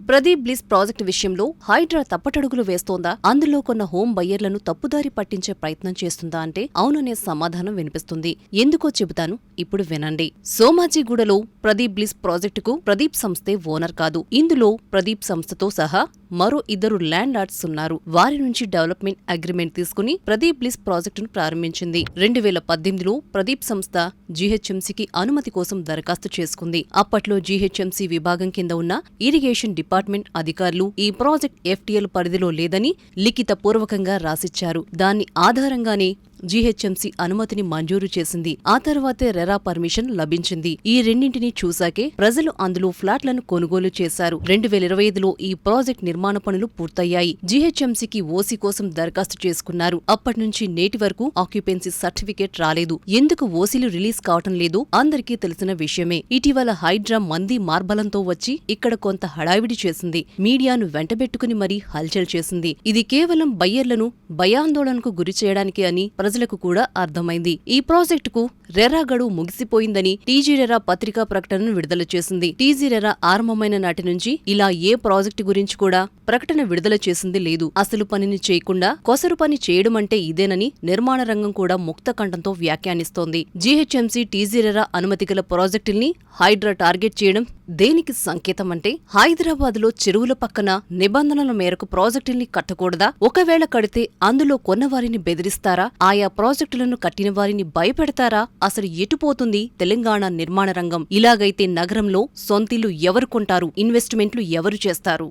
Pradeep bliss project విషయంలో హైడ్రా తప్పటడుగులు వేస్తోందా? అందులో కొన్న హోం బయ్యర్లను తప్పుదారి పట్టించే ప్రయత్నం చేస్తుందా అంటే అవుననే సమాధానం వినిపిస్తుంది. ఎందుకో చెబుతాను, ఇప్పుడు వినండి. సోమాజిగూడలో ప్రదీప్ బ్లిస్ ప్రాజెక్టుకు ప్రదీప్ సంస్థే ఓనర్ కాదు. ఇందులో ప్రదీప్ సంస్థతో సహా మరో 2 ల్యాండ్ లార్డ్స్ ఉన్నారు. వారి నుంచి డెవలప్మెంట్ అగ్రిమెంట్ తీసుకుని ప్రదీప్ బ్లిస్ ప్రాజెక్టును ప్రారంభించింది. 2018లో ప్రదీప్ సంస్థ జీహెచ్ఎంసీకి అనుమతి కోసం దరఖాస్తు చేసుకుంది. అప్పట్లో జీహెచ్ఎంసీ విభాగం కింద ఉన్న ఇరిగేషన్ డిపార్ట్మెంట్ అధికారులు ఈ ప్రాజెక్ట్ ఎఫ్టీఎల్ పరిధిలో లేదని లిఖిత పూర్వకంగా రాసిచ్చారు. దాన్ని ఆధారంగానే జీహెచ్ఎంసీ అనుమతిని మంజూరు చేసింది. ఆ తర్వాతే రెరా పర్మిషన్ లభించింది. ఈ రెండింటినీ చూశాకే ప్రజలు అందులో ఫ్లాట్లను కొనుగోలు చేశారు. 2025లో ఈ ప్రాజెక్ట్ నిర్మాణ పనులు పూర్తయ్యాయి. జీహెచ్ఎంసీకి ఓసీ కోసం దరఖాస్తు చేసుకున్నారు. అప్పటినుంచి నేటి వరకు ఆక్యుపెన్సీ సర్టిఫికేట్ రాలేదు. ఎందుకు ఓసీలు రిలీజ్ కావటం లేదు అందరికీ తెలిసిన విషయమే. ఇటీవల హైడ్రా మంది మార్బలంతో వచ్చి ఇక్కడ కొంత హడావిడి చేసింది. మీడియాను వెంటబెట్టుకుని మరీ హల్చల్ చేసింది. ఇది కేవలం బయ్యర్లను భయాందోళనకు గురి చేయడానికి అని ప్రజలకు కూడా అర్థమైంది. ఈ ప్రాజెక్టుకు రెరా గడువు ముగిసిపోయిందని టీజీ రెరా పత్రికా ప్రకటనను విడుదల చేసింది. టీజీ రెరా ఆరంభమైన నాటి నుంచి ఇలా ఏ ప్రాజెక్టు గురించి కూడా ప్రకటన విడుదల చేసింది లేదు. అసలు పనిని చేయకుండా కొసరు పని చేయడమంటే ఇదేనని నిర్మాణ రంగం కూడా ముక్త కంఠంతో వ్యాఖ్యానిస్తోంది. జీహెచ్ఎంసీ టీజీ రెరా అనుమతి గల ప్రాజెక్టుల్ని హైడ్రా టార్గెట్ చేయడం దేనికి సంకేతం అంటే హైదరాబాద్లో చెరువుల పక్కన నిబంధనల మేరకు ప్రాజెక్టుల్ని కట్టకూడదా? ఒకవేళ కడితే అందులో కొన్నవారిని బెదిరిస్తారా? ఆయా ప్రాజెక్టులను కట్టిన వారిని భయపెడతారా? అసలు ఎటుపోతుంది తెలంగాణ నిర్మాణ రంగం? ఇలాగైతే నగరంలో సొంతిల్లు ఎవరు కొంటారు? ఇన్వెస్ట్మెంట్లు ఎవరు చేస్తారు?